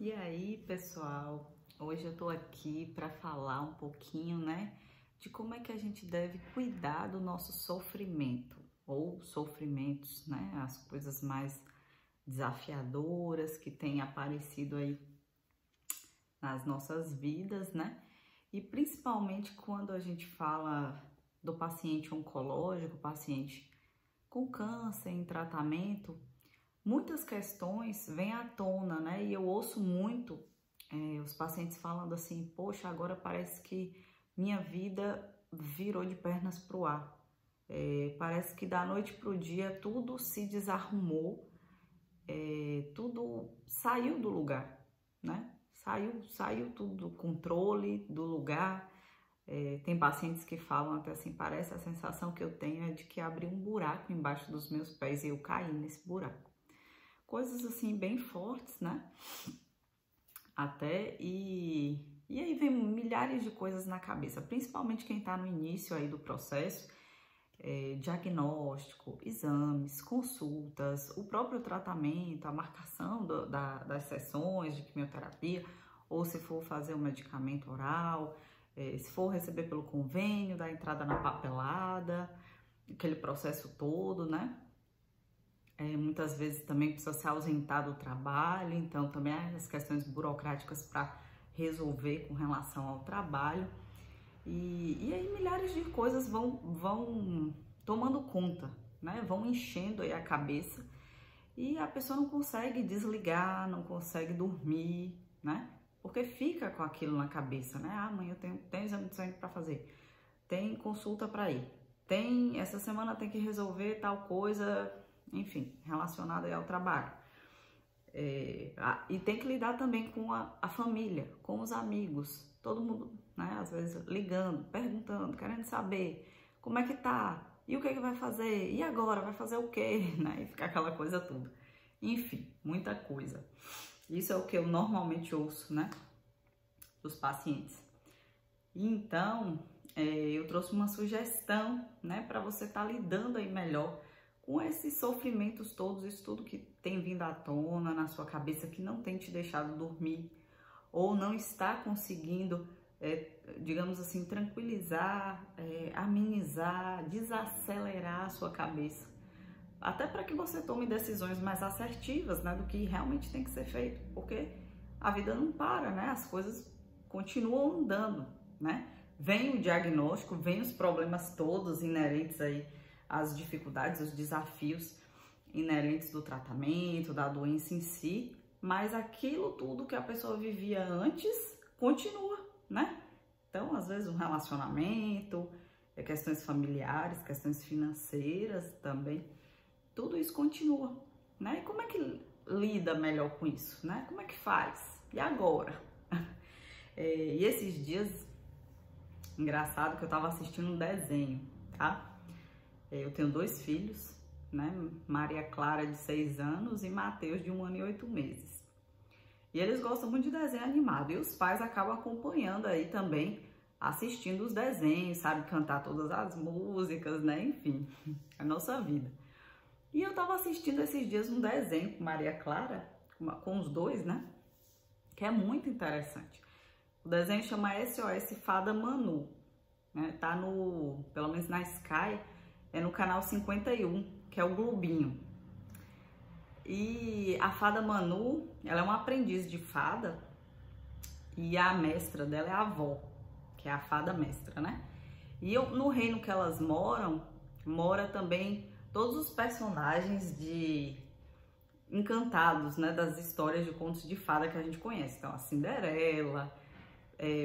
E aí, pessoal, hoje eu tô aqui para falar um pouquinho, né, de como é que a gente deve cuidar do nosso sofrimento ou sofrimentos, né, as coisas mais desafiadoras que têm aparecido aí nas nossas vidas, né? E principalmente quando a gente fala do paciente oncológico, paciente com câncer em tratamento, muitas questões vêm à tona, né? E eu ouço muito os pacientes falando assim: poxa, agora parece que minha vida virou de pernas pro ar. Parece que da noite pro dia tudo se desarrumou, tudo saiu do lugar, né? Saiu tudo do controle, do lugar. Tem pacientes que falam até assim: parece, a sensação que eu tenho é de que abriu um buraco embaixo dos meus pés e eu caí nesse buraco. Coisas assim bem fortes, né? E aí vem milhares de coisas na cabeça, principalmente quem tá no início aí do processo, diagnóstico, exames, consultas, o próprio tratamento, a marcação das sessões de quimioterapia, ou se for fazer um medicamento oral, se for receber pelo convênio, dar entrada na papelada, aquele processo todo, né? Muitas vezes também precisa se ausentar do trabalho, então também há as questões burocráticas para resolver com relação ao trabalho. E aí milhares de coisas vão tomando conta, né? Vão enchendo aí a cabeça e a pessoa não consegue desligar, não consegue dormir, né? Porque fica com aquilo na cabeça, né? Ah, amanhã eu tenho exame de sangue para fazer, tem consulta para ir, essa semana tem que resolver tal coisa, enfim, relacionada aí ao trabalho. E tem que lidar também com a família, com os amigos, todo mundo, né, às vezes ligando, perguntando, querendo saber como é que tá, e o que é que vai fazer, e agora, vai fazer o quê, né, e fica aquela coisa toda. Enfim, muita coisa. Isso é o que eu normalmente ouço, né, dos pacientes. E então, eu trouxe uma sugestão, né, para você estar lidando aí melhor com esses sofrimentos todos, isso tudo que tem vindo à tona na sua cabeça, que não tem te deixado dormir, ou não está conseguindo, digamos assim, tranquilizar, amenizar, desacelerar a sua cabeça, até para que você tome decisões mais assertivas, né, do que realmente tem que ser feito, porque a vida não para, né, as coisas continuam andando, né, vem o diagnóstico, vem os problemas todos inerentes aí, as dificuldades, os desafios inerentes do tratamento, da doença em si, mas aquilo tudo que a pessoa vivia antes continua, né? Então, às vezes, um relacionamento, questões familiares, questões financeiras também, tudo isso continua, né? E como é que lida melhor com isso, né? Como é que faz? E agora? E esses dias, engraçado que eu tava assistindo um desenho, tá? Eu tenho 2 filhos, né? Maria Clara, de 6 anos, e Mateus, de 1 ano e 8 meses. E eles gostam muito de desenho animado. E os pais acabam acompanhando aí também, assistindo os desenhos, sabe? Cantar todas as músicas, né? Enfim, a nossa vida. E eu tava assistindo esses dias um desenho com Maria Clara, com os 2, né? Que é muito interessante. O desenho chama SOS Fada Manu, né? Tá pelo menos na Sky, no canal 51, que é o Globinho. E a fada Manu, ela é uma aprendiz de fada e a mestra dela é a avó, que é a fada mestra, né? E no reino que elas mora também todos os personagens encantados, né, das histórias de contos de fada que a gente conhece. Então, a Cinderela,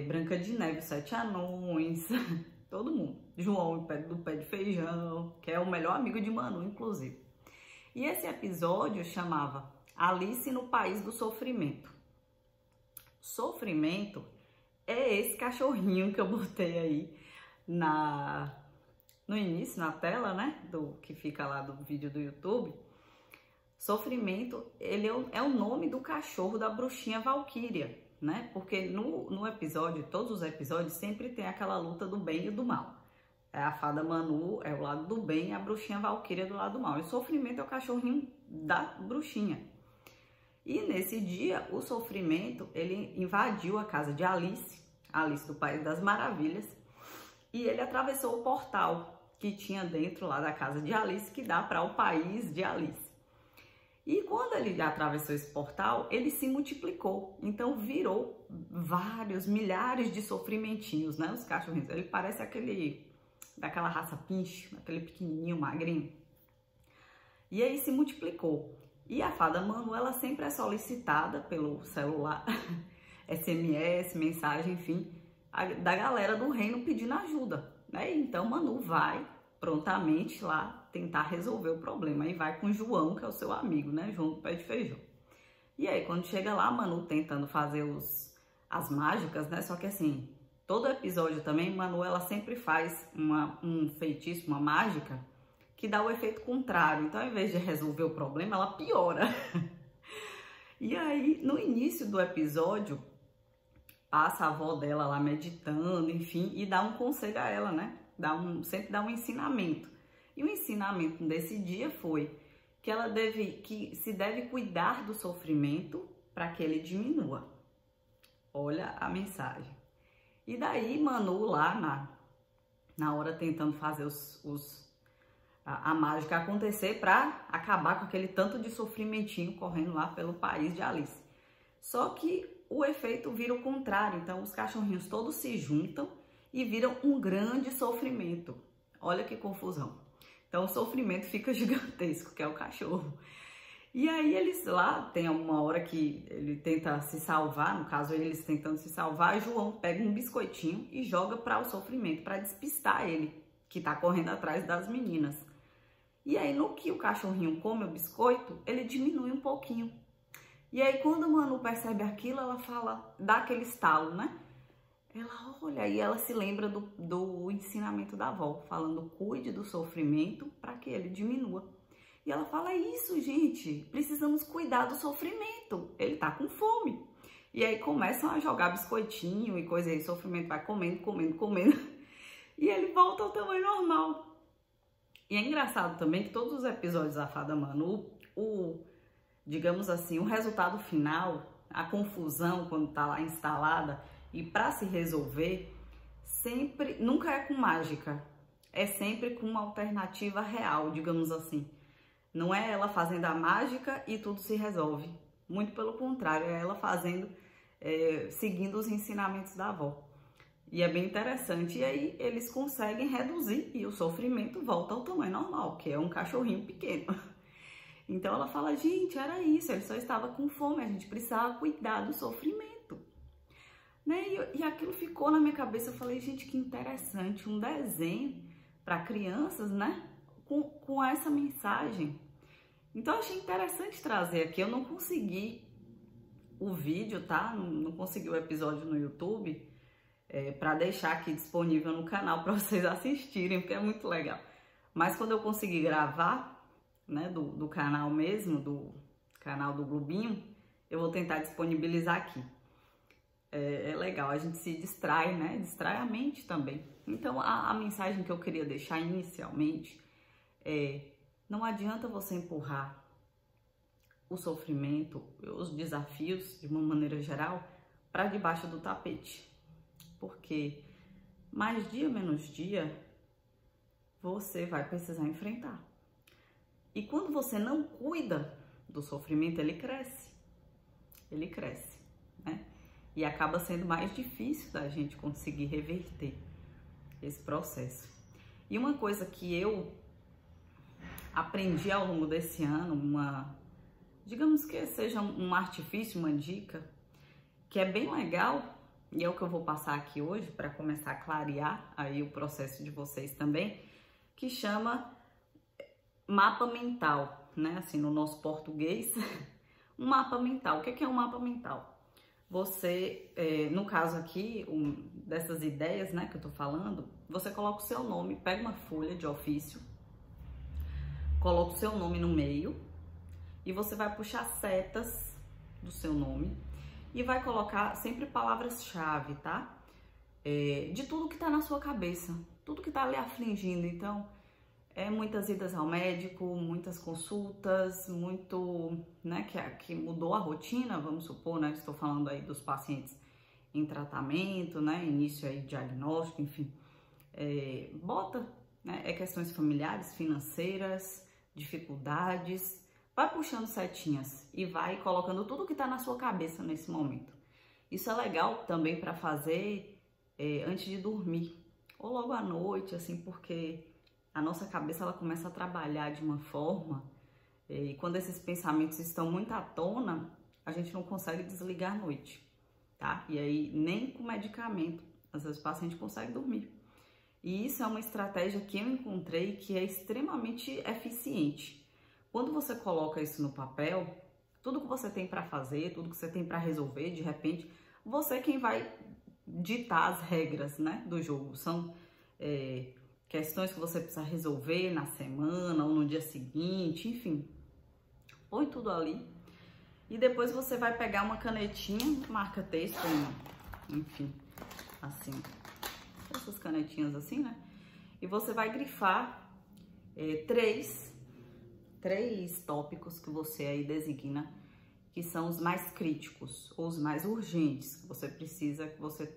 Branca de Neve, os 7 Anões, todo mundo. João do Pé de Feijão, que é o melhor amigo de Manu, inclusive. E esse episódio chamava Alice no País do Sofrimento. Sofrimento é esse cachorrinho que eu botei aí no início, na tela, né? Que fica lá do vídeo do YouTube. Sofrimento, ele é o nome do cachorro da bruxinha Valquíria, né? Porque no episódio, todos os episódios, sempre tem aquela luta do bem e do mal. A fada Manu é o lado do bem e a bruxinha Valquíria do lado do mal. E o sofrimento é o cachorrinho da bruxinha. E nesse dia, o sofrimento, ele invadiu a casa de Alice, Alice do País das Maravilhas, e ele atravessou o portal que tinha dentro lá da casa de Alice, que dá para o país de Alice. E quando ele atravessou esse portal, ele se multiplicou. Então virou vários, milhares de sofrimentinhos, né? Os cachorrinhos. Ele parece aquele, daquela raça pinche, aquele pequenininho, magrinho. E aí se multiplicou. E a fada Manu, ela sempre é solicitada pelo celular, SMS, mensagem, enfim, da galera do reino pedindo ajuda, né? Então Manu vai prontamente lá tentar resolver o problema. Aí vai com João, que é o seu amigo, né? João do Pé de Feijão. E aí, quando chega lá, Manu tentando fazer as mágicas, né? Só que assim, todo episódio também, Manu, ela sempre faz um feitiço, uma mágica, que dá o efeito contrário. Então, ao invés de resolver o problema, ela piora. E aí, no início do episódio, passa a avó dela lá meditando, enfim, e dá um conselho a ela, né? Sempre dá um ensinamento. E o ensinamento desse dia foi que se deve cuidar do sofrimento para que ele diminua. Olha a mensagem. E daí, Manu lá na hora tentando fazer a mágica acontecer para acabar com aquele tanto de sofrimentinho correndo lá pelo país de Alice. Só que o efeito vira o contrário, então os cachorrinhos todos se juntam e viram um grande sofrimento. Olha que confusão. Então o sofrimento fica gigantesco, que é o cachorro. E aí eles lá, tem uma hora que ele tenta se salvar, no caso eles tentando se salvar, João pega um biscoitinho e joga para o sofrimento, para despistar ele, que tá correndo atrás das meninas. E aí, no que o cachorrinho come o biscoito, ele diminui um pouquinho. E aí, quando a Manu percebe aquilo, ela fala, dá aquele estalo, né? Ela olha e ela se lembra do ensinamento da avó, falando, cuide do sofrimento para que ele diminua. E ela fala, isso, gente, precisamos cuidar do sofrimento, ele tá com fome. E aí, começam a jogar biscoitinho e coisa aí, o sofrimento vai comendo, comendo, comendo. E ele volta ao tamanho normal. E é engraçado também que todos os episódios da Fada Manu, digamos assim, o resultado final, a confusão quando tá lá instalada e para se resolver, nunca é com mágica, é sempre com uma alternativa real, digamos assim. Não é ela fazendo a mágica e tudo se resolve. Muito pelo contrário, é ela seguindo os ensinamentos da avó. E é bem interessante. E aí eles conseguem reduzir e o sofrimento volta ao tamanho normal, que é um cachorrinho pequeno. Então ela fala, gente, era isso, ele só estava com fome, a gente precisava cuidar do sofrimento. Né? E aquilo ficou na minha cabeça, eu falei, gente, que interessante, um desenho para crianças, né? Com essa mensagem. Então eu achei interessante trazer aqui, eu não consegui o vídeo, tá? Não consegui o episódio no YouTube, para deixar aqui disponível no canal para vocês assistirem, porque é muito legal. Mas quando eu conseguir gravar, né, do canal mesmo, do canal do Globinho, eu vou tentar disponibilizar aqui. É legal, a gente se distrai, né? Distrai a mente também. Então, a mensagem que eu queria deixar inicialmente é: não adianta você empurrar o sofrimento, os desafios, de uma maneira geral, para debaixo do tapete. Porque mais dia menos dia, você vai precisar enfrentar. E quando você não cuida do sofrimento, ele cresce, né? E acaba sendo mais difícil da gente conseguir reverter esse processo. E uma coisa que eu aprendi ao longo desse ano, digamos que seja um artifício, uma dica, que é bem legal, e é o que eu vou passar aqui hoje para começar a clarear aí o processo de vocês também, que chama mapa mental, né? Assim, no nosso português, um mapa mental. O que é um mapa mental? Você, no caso aqui, dessas ideias, né, que eu tô falando, você coloca o seu nome, pega uma folha de ofício, coloca o seu nome no meio e você vai puxar setas do seu nome e vai colocar sempre palavras-chave, tá? De tudo que tá na sua cabeça, tudo que tá lhe afligindo. Então, muitas idas ao médico, muitas consultas, muito, né, que mudou a rotina, vamos supor, né, estou falando aí dos pacientes em tratamento, né, início aí de diagnóstico, enfim, bota, né, questões familiares, financeiras, dificuldades, vai puxando setinhas e vai colocando tudo que está na sua cabeça nesse momento. Isso é legal também para fazer antes de dormir, ou logo à noite, assim, porque a nossa cabeça ela começa a trabalhar de uma forma e quando esses pensamentos estão muito à tona, a gente não consegue desligar à noite, tá? E aí nem com medicamento, às vezes o paciente consegue dormir. E isso é uma estratégia que eu encontrei que é extremamente eficiente. Quando você coloca isso no papel, tudo que você tem para fazer, tudo que você tem para resolver, de repente, você é quem vai ditar as regras, né, do jogo. São questões que você precisa resolver na semana ou no dia seguinte, enfim. Põe tudo ali. E depois você vai pegar uma canetinha, marca texto, enfim, assim. Essas canetinhas assim, né? E você vai grifar três tópicos que você aí designa que são os mais críticos ou os mais urgentes que você precisa,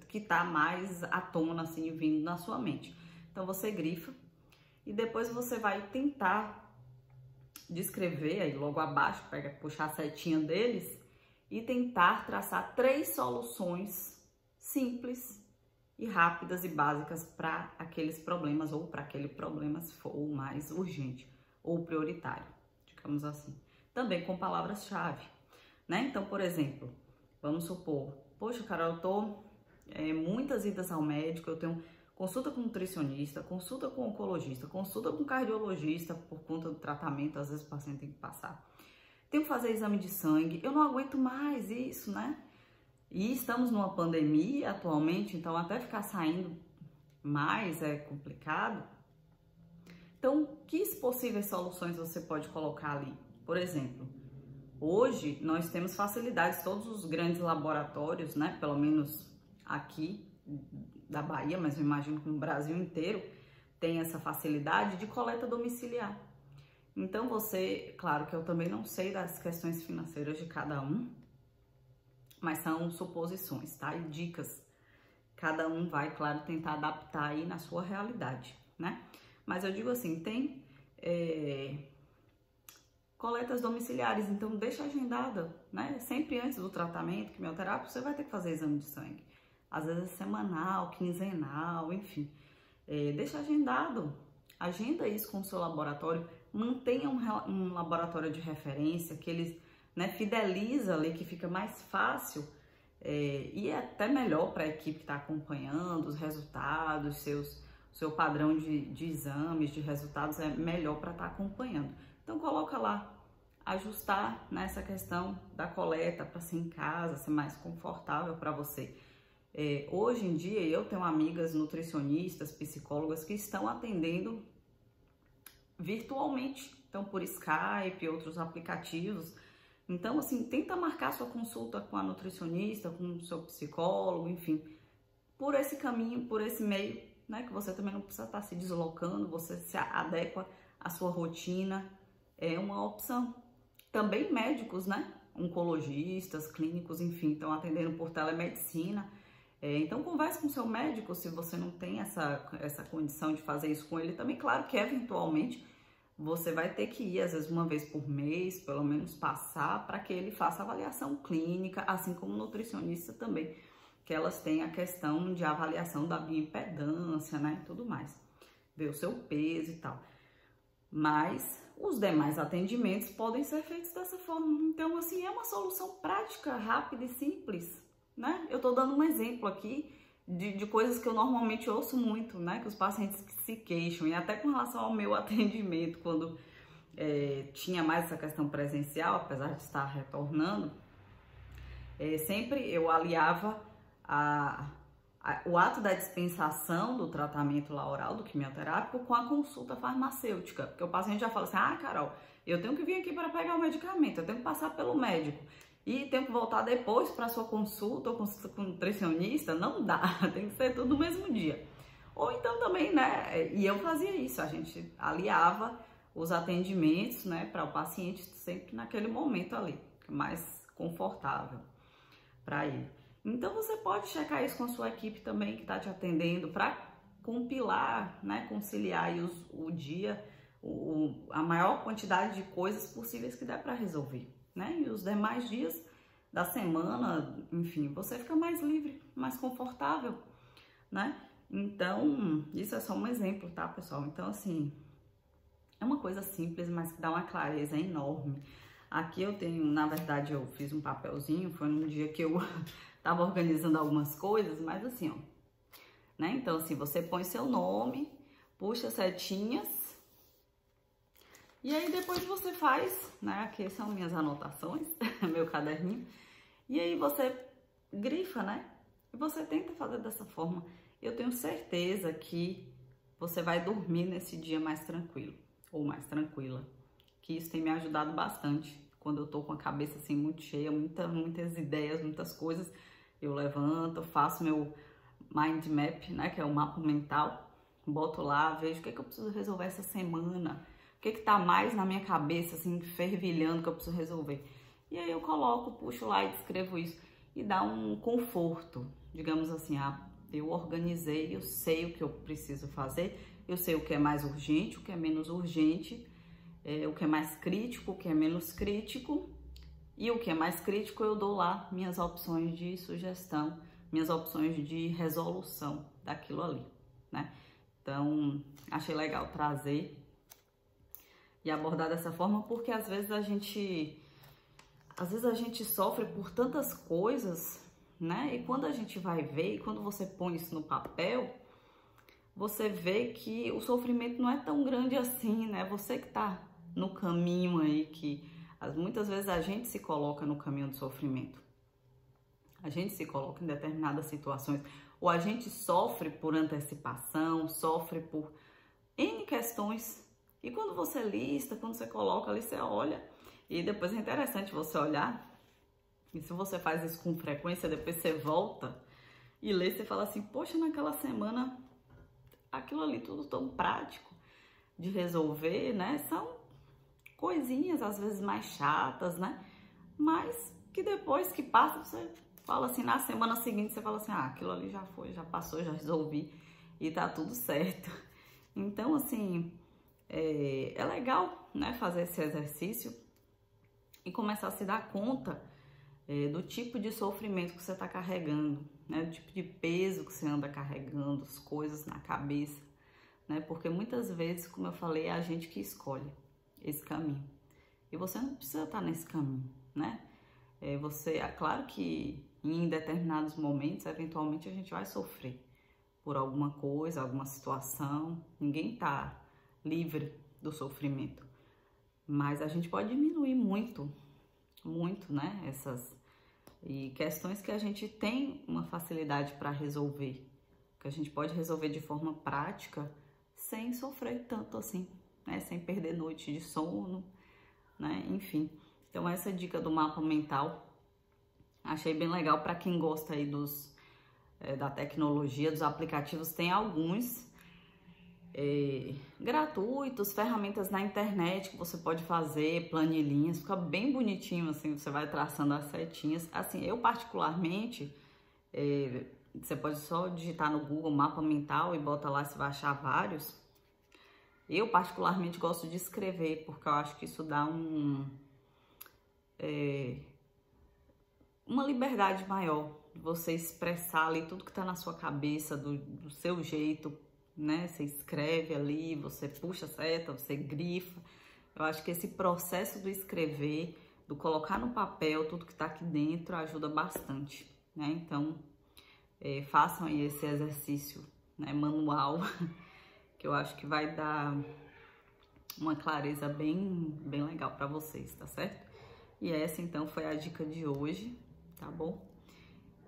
que tá mais à tona assim vindo na sua mente. Então você grifa e depois você vai tentar descrever aí logo abaixo, puxar a setinha deles e tentar traçar 3 soluções simples e rápidas e básicas para aqueles problemas ou para aquele problema se for o mais urgente ou prioritário, digamos assim. Também com palavras-chave, né? Então, por exemplo, vamos supor, poxa, Carol, eu tô muitas idas ao médico, eu tenho consulta com nutricionista, consulta com oncologista, consulta com cardiologista por conta do tratamento, às vezes o paciente tem que passar. Tenho que fazer exame de sangue, eu não aguento mais isso, né? E estamos numa pandemia atualmente, então até ficar saindo mais é complicado. Então, que possíveis soluções você pode colocar ali? Por exemplo, hoje nós temos facilidades, todos os grandes laboratórios, né? Pelo menos aqui da Bahia, mas eu imagino que no Brasil inteiro tem essa facilidade de coleta domiciliar. Então você, claro que eu também não sei das questões financeiras de cada um, mas são suposições, tá? E dicas. Cada um vai, claro, tentar adaptar aí na sua realidade, né? Mas eu digo assim, tem coletas domiciliares, então deixa agendada, né? Sempre antes do tratamento quimioterápico, você vai ter que fazer exame de sangue. Às vezes é semanal, quinzenal, enfim. Deixa agendado. Agenda isso com o seu laboratório. Mantenha um laboratório de referência que eles, né, fideliza ali, que fica mais fácil e é até melhor para a equipe que está acompanhando os resultados, seu padrão de exames, de resultados é melhor para estar acompanhando. Então coloca lá, ajustar nessa questão da coleta para ser em casa, ser mais confortável para você. Hoje em dia eu tenho amigas nutricionistas, psicólogas que estão atendendo virtualmente, então por Skype e outros aplicativos. Então, assim, tenta marcar sua consulta com a nutricionista, com o seu psicólogo, enfim, por esse caminho, por esse meio, né, que você também não precisa estar se deslocando, você se adequa à sua rotina, é uma opção. Também médicos, né, oncologistas, clínicos, enfim, estão atendendo por telemedicina. Então, converse com o seu médico se você não tem essa condição de fazer isso com ele também. Claro que, eventualmente, você vai ter que ir, às vezes, uma vez por mês, pelo menos passar, para que ele faça avaliação clínica, assim como nutricionista também, que elas têm a questão de avaliação da bioimpedância, né, e tudo mais, ver o seu peso e tal. Mas os demais atendimentos podem ser feitos dessa forma. Então, assim, é uma solução prática, rápida e simples, né? Eu tô dando um exemplo aqui de coisas que eu normalmente ouço muito, né? Que os pacientes se queixam, e até com relação ao meu atendimento, quando tinha mais essa questão presencial, apesar de estar retornando, sempre eu aliava o ato da dispensação do tratamento lá oral, do quimioterápico, com a consulta farmacêutica, porque o paciente já fala assim, ah, Carol, eu tenho que vir aqui para pegar o medicamento, eu tenho que passar pelo médico, e tenho que voltar depois para sua consulta ou consulta com o nutricionista, não dá, tem que ser tudo no mesmo dia. Ou então também, né, e eu fazia isso, a gente aliava os atendimentos, né, para o paciente sempre naquele momento ali, mais confortável para ele. Então você pode checar isso com a sua equipe também que está te atendendo para compilar, né, conciliar aí o dia, a maior quantidade de coisas possíveis que dá para resolver, né? E os demais dias da semana, enfim, você fica mais livre, mais confortável, né? Então, isso é só um exemplo, tá, pessoal? Então, assim, é uma coisa simples, mas que dá uma clareza enorme. Aqui eu tenho, na verdade, eu fiz um papelzinho, foi num dia que eu tava organizando algumas coisas, mas assim, ó, né? Então, assim, você põe seu nome, puxa setinhas, e aí depois você faz, né? Aqui são minhas anotações, meu caderninho, e aí você grifa, né? E você tenta fazer dessa forma. Eu tenho certeza que você vai dormir nesse dia mais tranquilo, ou mais tranquila. Que isso tem me ajudado bastante. Quando eu tô com a cabeça assim muito cheia, muitas ideias, muitas coisas, eu levanto, faço meu mind map, né, que é o mapa mental, boto lá, vejo o que é que eu preciso resolver essa semana, o que é que tá mais na minha cabeça, assim, fervilhando que eu preciso resolver. E aí eu coloco, puxo lá e descrevo isso. E dá um conforto, digamos assim, eu organizei, eu sei o que eu preciso fazer, eu sei o que é mais urgente, o que é menos urgente, o que é mais crítico, o que é menos crítico, e o que é mais crítico eu dou lá minhas opções de sugestão, minhas opções de resolução daquilo ali, né? Então, achei legal trazer e abordar dessa forma, porque às vezes a gente sofre por tantas coisas, né? E quando a gente vai ver, e quando você põe isso no papel, você vê que o sofrimento não é tão grande assim, né? Você que tá no caminho aí, que muitas vezes a gente se coloca no caminho do sofrimento. A gente se coloca em determinadas situações, ou a gente sofre por antecipação, sofre por N questões. E quando você lista, quando você coloca ali, você olha, e depois é interessante você olhar, e se você faz isso com frequência, depois você volta e lê, você fala assim, poxa, naquela semana, aquilo ali tudo tão prático de resolver, né? São coisinhas, às vezes mais chatas, né? Mas que depois que passa, você fala assim, na semana seguinte, você fala assim, aquilo ali já foi, já passou, já resolvi e tá tudo certo. Então, assim, é legal, né, fazer esse exercício e começar a se dar conta do tipo de sofrimento que você tá carregando, né? Do tipo de peso que você anda carregando, as coisas na cabeça, né? Porque muitas vezes, como eu falei, é a gente que escolhe esse caminho. E você não precisa estar nesse caminho, né? É claro que em determinados momentos, eventualmente, a gente vai sofrer por alguma coisa, alguma situação. Ninguém tá livre do sofrimento. Mas a gente pode diminuir muito, né? E questões que a gente tem uma facilidade para resolver, que a gente pode resolver de forma prática, sem sofrer tanto assim, né? Sem perder noite de sono, né? Enfim. Então essa dica do mapa mental, achei bem legal para quem gosta aí da tecnologia, dos aplicativos. Tem alguns gratuitos, ferramentas na internet que você pode fazer, planilhinhas, fica bem bonitinho assim, você vai traçando as setinhas. Assim, eu particularmente, você pode só digitar no Google mapa mental e bota lá, você vai achar vários. Eu particularmente gosto de escrever, porque eu acho que isso dá uma liberdade maior de você expressar ali tudo que tá na sua cabeça, do seu jeito, né? Você escreve ali, você puxa a seta, você grifa. Eu acho que esse processo do escrever, do colocar no papel tudo que tá aqui dentro, ajuda bastante, né? Então, façam aí esse exercício, né, manual, que eu acho que vai dar uma clareza bem legal para vocês, tá certo? E essa, então, foi a dica de hoje, tá bom?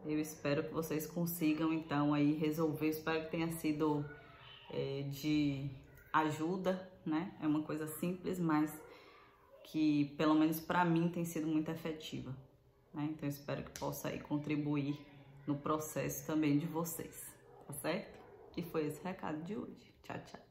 Eu espero que vocês consigam, então, aí resolver. Espero que tenha sido de ajuda, né? É uma coisa simples, mas que, pelo menos para mim, tem sido muito efetiva, né? Então, eu espero que possa aí contribuir no processo também de vocês, tá certo? E foi esse recado de hoje. Tchau, tchau.